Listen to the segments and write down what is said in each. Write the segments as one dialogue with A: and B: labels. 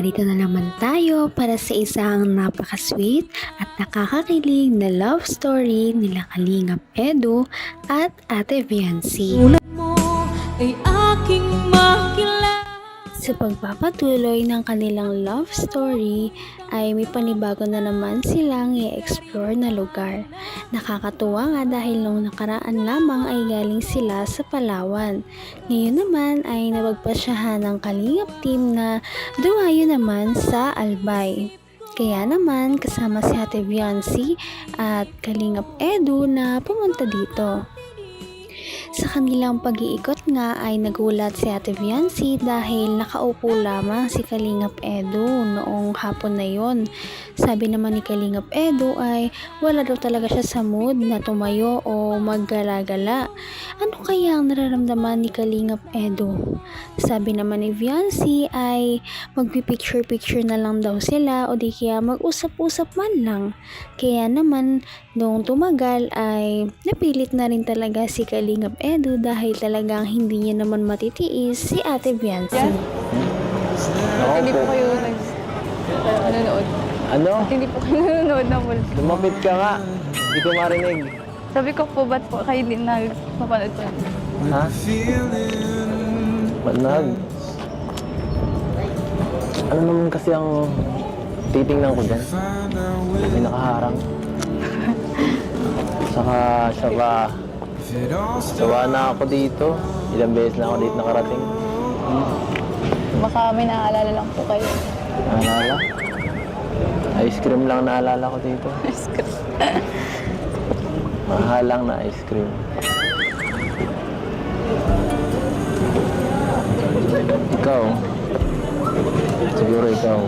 A: narito na naman tayo para sa isang napaka-sweet at nakakakilig na love story nila Kalingap Edu at Ate Viancy.
B: Tulad mo ay aking makilala.
A: Sa pagpapatuloy ng kanilang love story ay may panibago na naman silang i-explore na lugar. Nakakatuwa nga dahil nung nakaraan lamang ay galing sila sa Palawan. Ngayon naman ay napagpasyahan ng Kalingap team na dumayo naman sa Albay. Kaya naman kasama si Ate Viancy at Kalingap Edu na pumunta dito. Sa kanilang pag-iikot nga ay nagulat si Ate Viancy dahil nakaupo lamang si Kalingap Edu noong hapon na yon. Sabi naman ni Kalingap Edu ay wala daw talaga siya sa mood na tumayo o maggala-gala. Ano kaya ang nararamdaman ni Kalingap Edu? Sabi naman ni Viancy ay magpipicture-picture na lang daw sila o di kaya mag-usap-usap man lang. Kaya naman noong tumagal ay napilit na rin talaga si Kalingap Edu dahil talagang hindi niya naman matitiis si Ate Viancy.
C: Ako
B: Hindi po
C: po.
B: kayo nanonood.
C: Ano?
B: Hindi po kayo nanonood ng multi.
C: Lumapit ka nga. Hindi ko marinig.
B: Sabi ko po, ba't po kayo din nagpapanood po?
C: Ha? Manag. Ano naman kasi ang titingnan ko dyan? May nakaharang. Saka siya ba? Sawa na ako dito. Ilang beses na ako dito nakarating.
B: Baka may naaalala lang po kayo.
C: Naalala? Ice cream lang naalala ko dito. Mahalang na ice cream. Ikaw? Siguro ikaw.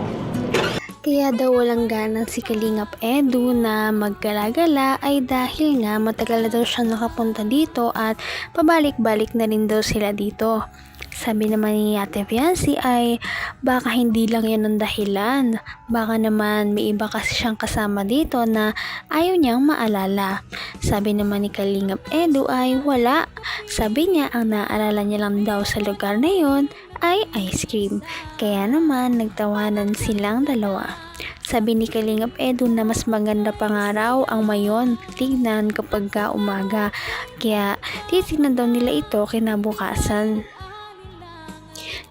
A: Kaya daw walang ganang si Kalingap Edu na maggalagala ay dahil nga matagal na daw siya nakapunta dito at pabalik-balik na rin daw sila dito. Sabi naman ni Ate Viancy ay baka hindi lang yun ang dahilan. Baka naman may iba kasi siyang kasama dito na ayaw niyang maalala. Sabi naman ni Kalingap Edu ay wala. Sabi niya ang naaalala niya lang daw sa lugar na yun ay ice cream. Kaya naman nagtawanan silang dalawa. Sabi ni Kalingap Edu na mas maganda pa nga raw ang mayon tignan kapag umaga. Kaya titignan daw nila ito kinabukasan.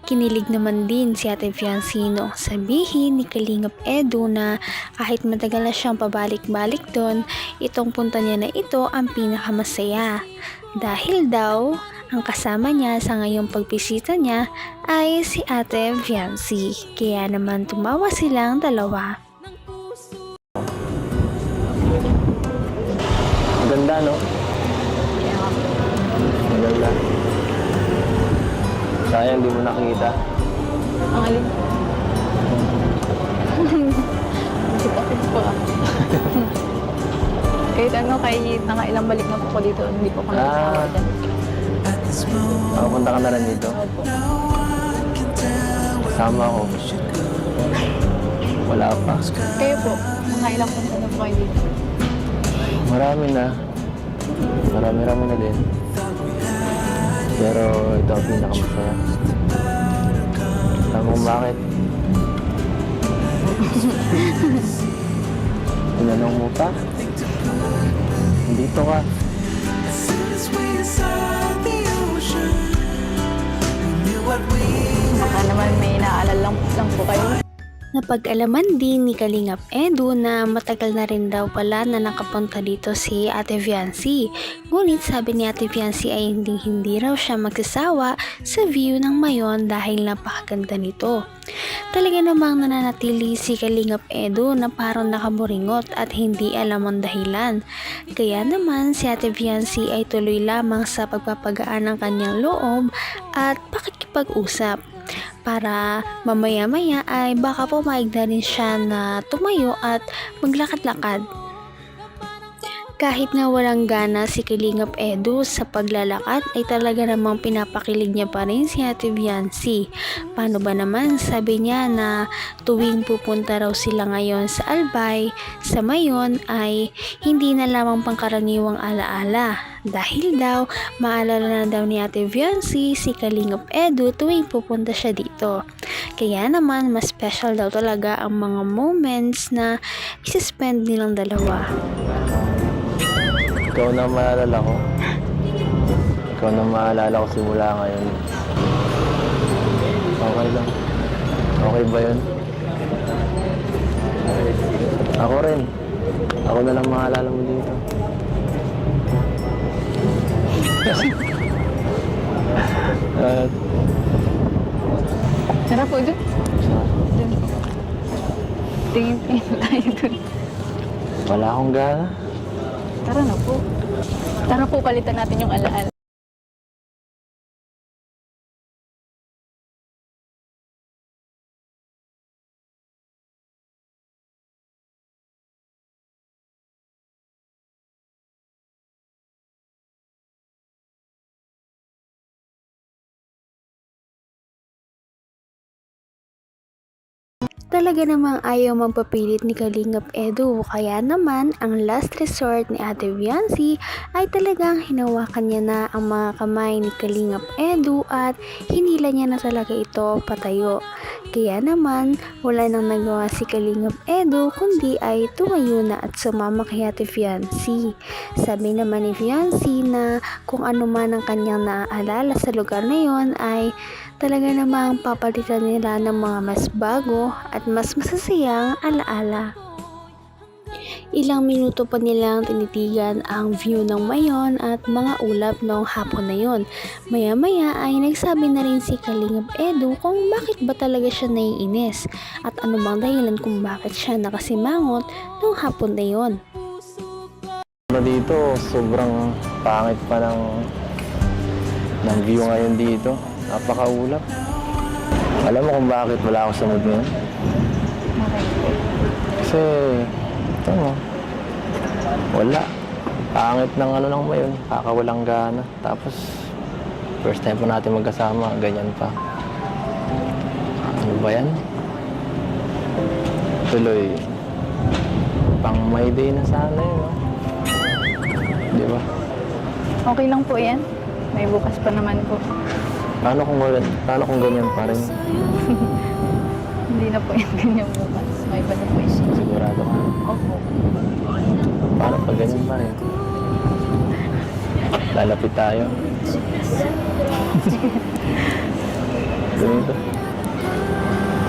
A: Kinilig naman din si Ate Viancy noong sabihin ni Kalingap Edu na kahit matagal na siyang pabalik-balik doon, itong punta niya na ito ang pinakamasaya. Dahil daw, ang kasama niya sa ngayong pagbisita niya ay si Ate Viancy. Kaya naman tumawa silang dalawa.
C: Ang ganda, no? Ang ganda. Sayang, di mo nakikita.
B: Ang alin? Hindi pa po ah. Kahit ano, kahit nakailang balik na po ko dito, hindi po ko nakasawa dyan.
C: Makapunta ka na rin dito.
B: Opo.
C: Kasama ako. Wala pa.
B: Kayo po, mga ilang punta na po kayo dito.
C: Marami na. Marami na din. Pero ito ang pinakamasaya. Alam mo kung bakit? Tinanong mo pa? Dito ka.
B: Baka naman may naalala lang po kayo.
A: Napag-alaman din ni Kalingap Edu na matagal na rin daw pala na nakapunta dito si Ate Viancy. Ngunit sabi ni Ate Viancy ay hindi raw siya magsasawa sa view ng mayon dahil napakaganda nito. Talaga namang nananatili si Kalingap Edu na parang nakaburingot at hindi alam ang dahilan. Kaya naman si Ate Viancy ay tuloy lamang sa pagpapagaan ng kanyang loob at pakikipag-usap. Para mamaya-maya ay baka pumayag na rin siya na tumayo at maglakad-lakad. Kahit nga walang gana si Kalingap Edu sa paglalakad ay talaga namang pinapakilig niya pa rin si Ate Viancy. Paano ba naman, sabi niya na tuwing pupunta raw sila ngayon sa Albay, sa Mayon ay hindi na lamang pangkaraniwang alaala. Dahil daw maalala na daw ni Ate Viancy si Kalingap Edu tuwing pupunta siya dito. Kaya naman mas special daw talaga ang mga moments na isi-spend nilang dalawa.
C: Ikaw na maalala ko. Ikaw na maalala ko simula ngayon. Okay lang. Okay ba yun? Ako rin. Ako na lang maalala mo dito.
B: Tara po dun. Dun po. Tingin-tingin tayo dun.
C: Wala akong gana.
B: Tara na po. Tara po, palitan natin yung alaala.
A: Talaga namang ayaw magpapilit ni Kalingap Edu, kaya naman ang last resort ni Ate Viancy ay talagang hinawakan niya na ang mga kamay ni Kalingap Edu at hinila niya na talaga ito patayo. Kaya naman wala nang nagawa si Kalingap Edu kundi ay tumayo na at sumama kay Ate Viancy. Sabi naman ni Viancy na kung ano man ang kanyang naaalala sa lugar na yon ay talaga namang papalitan nila ng mga mas bago at mas masasayang alaala. Ilang minuto pa nilang tinitigan ang view ng Mayon at mga ulap noong hapon na yon. Maya-maya ay nagsabi na rin si Kalingap Edu kung bakit ba talaga siya naiinis at ano bang dahilan kung bakit siya nakasimangot noong hapon na yon.
C: Dito, sobrang pangit pa ng view ngayon dito. Napakaulap. Alam mo kung bakit wala ako sa mood ngayon? Kasi, ito mo, wala. Pangit ng ano lang Mayon, kakawalang gana. Tapos, first time pa natin magkasama, ganyan pa. Ano ba yan? Tuloy, pang may day na sana yun, no? Di ba?
B: Okay lang po yan. May bukas pa naman po.
C: Paano kung ganyan pa rin?
B: Hindi na po yan ganyan bukas. May iba na po yan.
C: Sigurado ka.
B: Opo.
C: Paano pag ganyan pa rin? Lalapit tayo. Ganito.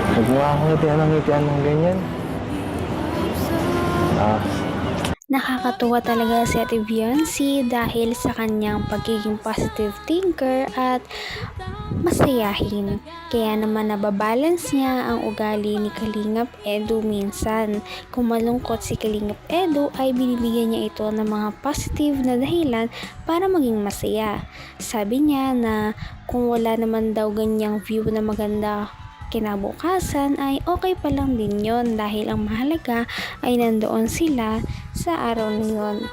C: Huwag mo akong ngitian ng ganyan.
A: Nakakatuwa talaga si Ate Viancy dahil sa kanyang pagiging positive thinker at masayahin. Kaya naman nababalance niya ang ugali ni Kalingap Edu minsan. Kung malungkot si Kalingap Edu ay binibigyan niya ito ng mga positive na dahilan para maging masaya. Sabi niya na kung wala naman daw ganyang view na maganda kinabukasan ay okay pa lang din yon dahil ang mahalaga ay nandoon sila sa araw na yon.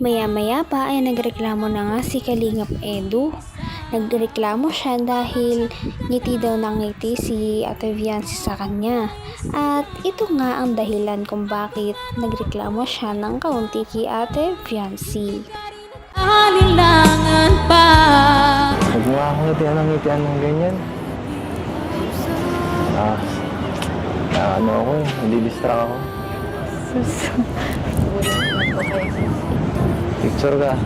A: Maya-maya pa ay nagreklamo na nga si Kalingap Edu. Nagreklamo siya dahil ngiti daw ng ngiti si Ate Viancy sa kanya. At ito nga ang dahilan kung bakit nagreklamo siya ng kaunti kay Ate Viancy.
D: Alilangan pa.
C: Huwag mo akong ngitian ng ganyan. Ano ako eh, hindi-distract ako. Picture ka.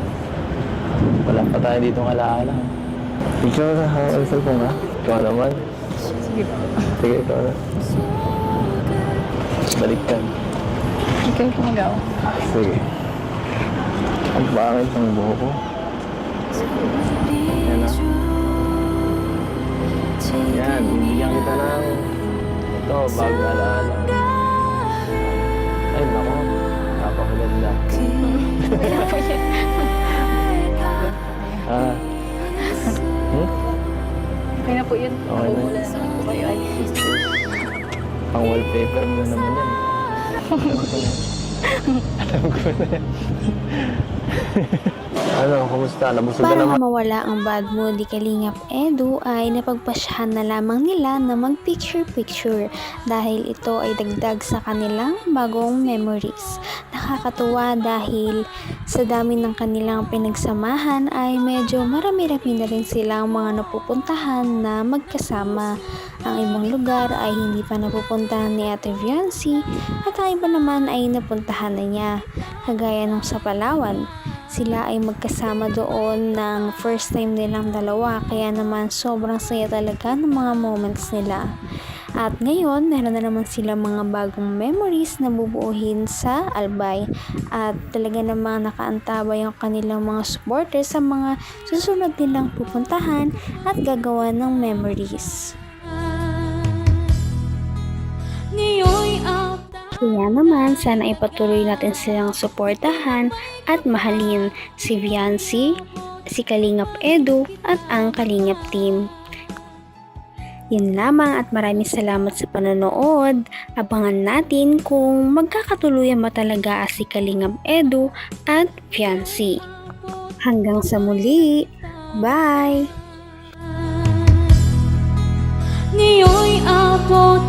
C: Wala pa tayo ditong alaala. Picture ka, ang cellphone ka. Ikaw naman.
B: Sige po.
C: Sige, ikaw na. Baliktad.
B: Ikaw po magaw.
C: Sige. Ang pangit ng buho ko. Yan na. Yan, bibigyan kita ng ito, bago alaala. Ay, nako. Napakaganda.
B: Okay na po yun.
C: Okay na.
B: Wala naman po kayo ay.
C: Pang wallpaper mo naman yan. Alam ko na yan. Ano, kumusta? Nabusog ka
A: Para
C: naman?
A: mawala ang bad mood ni Kalingap Edu ay napagpasyahan na lamang nila na mag-picture-picture dahil ito ay dagdag sa kanilang bagong memories. Nakakatuwa dahil sa dami ng kanilang pinagsamahan ay medyo marami-rami na rin silang mga napupuntahan na magkasama. Ang ibang lugar ay hindi pa napupuntahan ni Ate Viancy at ang iba naman ay napuntahan na niya. Kagaya ng sa Palawan. Sila ay magkasama doon ng first time nilang dalawa kaya naman sobrang saya talaga ng mga moments nila. At ngayon, meron na naman sila mga bagong memories na bubuuhin sa Albay at talaga namang nakaantabay ang kanilang mga supporters sa mga susunod nilang pupuntahan at gagawa ng memories. Kaya naman, sana ipatuloy natin silang suportahan at mahalin si Viancy, si Kalingap Edu at ang Kalingap team. Yun lamang at maraming salamat sa panonood. Abangan natin kung magkakatuluyan ba talaga si Kalingap Edu at Viancy. Hanggang sa muli. Bye!
D: Ngayon'y abot